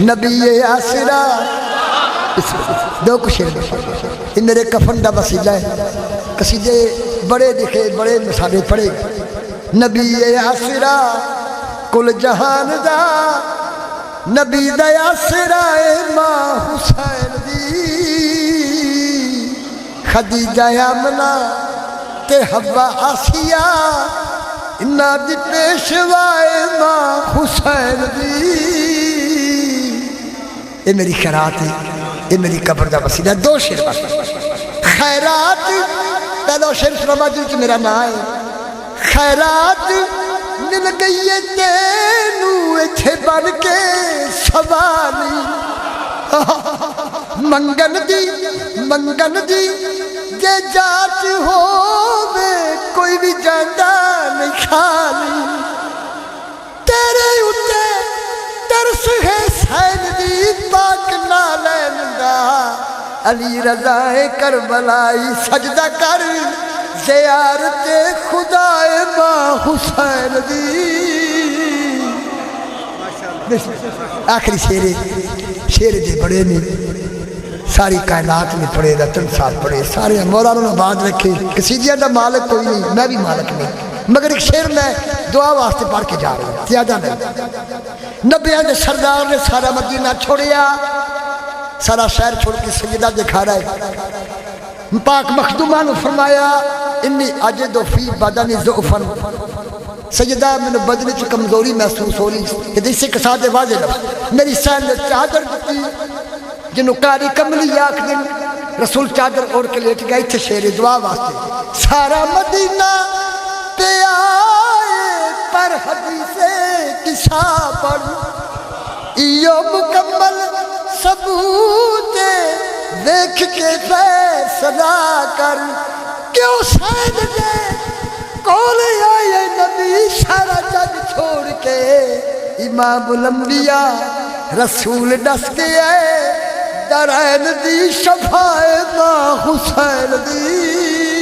نبی آسرا دو کچھ یہ میرے کفن دا وسیلہ ہے قصیدے بڑے لکھے بڑے مثالے پڑھے نبی آسرا کل جہان دا نبی دا آسرا ماں حسین دی خدیجہ آمنہ تے حوا آسیہ انہاں دی پیشوائے ماں حسین دی یہ میری خیرات ہے یہ میری قبر دا وسیلہ دو شعر بس خیرات پہلا شعر سنوا جی کہ میرا نام ہے خیرات مل گئی ہے تینوں ایتھے بن کے سوالی منگن دی جے جات ہووے کوئی بھی جاندہ نہیں خالی تیرے اُتے ترس ہے حسین دی پاک نالین دا علی رضا کربلائی سجدہ کر زیارت خدا ماں حسین دی آخری شیر دے بڑے نے ساری کائنات میں پڑھے رتن سال پڑھے سارے مولانا نے بعد رکھے قصیدیاں دا مالک کوئی نہیں میں بھی مالک نہیں مگر ایک شعر میں دعا واسطے پڑھ کے جا رہا ہوں زیادہ نہیں نبیاں دے سردار نے سارا مدینہ چھوڑیا سارا شہر چھوڑ کے سیدہ دکھا رہا ہے پاک مخدومہ نے فرمایا انی اجد فی بدن ضعفا سیدہ میں نے بدن کی کمزوری محسوس ہو رہی کہ جس سے کساد واضح لفظ میری سین نے چادر دیتی جنہوں کاری کملی آکھ دن رسول چادر اوڑ کے لیٹ گئی تھے شیر دعا واسطے سارا مدینہ پہ آئے پر حدیث کسا پڑھ ایو مکمل ثبوت دیکھ کے فیصلہ کر کیوں سید دے کول آئے نبی سارا جگ چھوڑ کے امام الانبیاء رسول ڈس کے آئے درین دی شفاعت حسین دی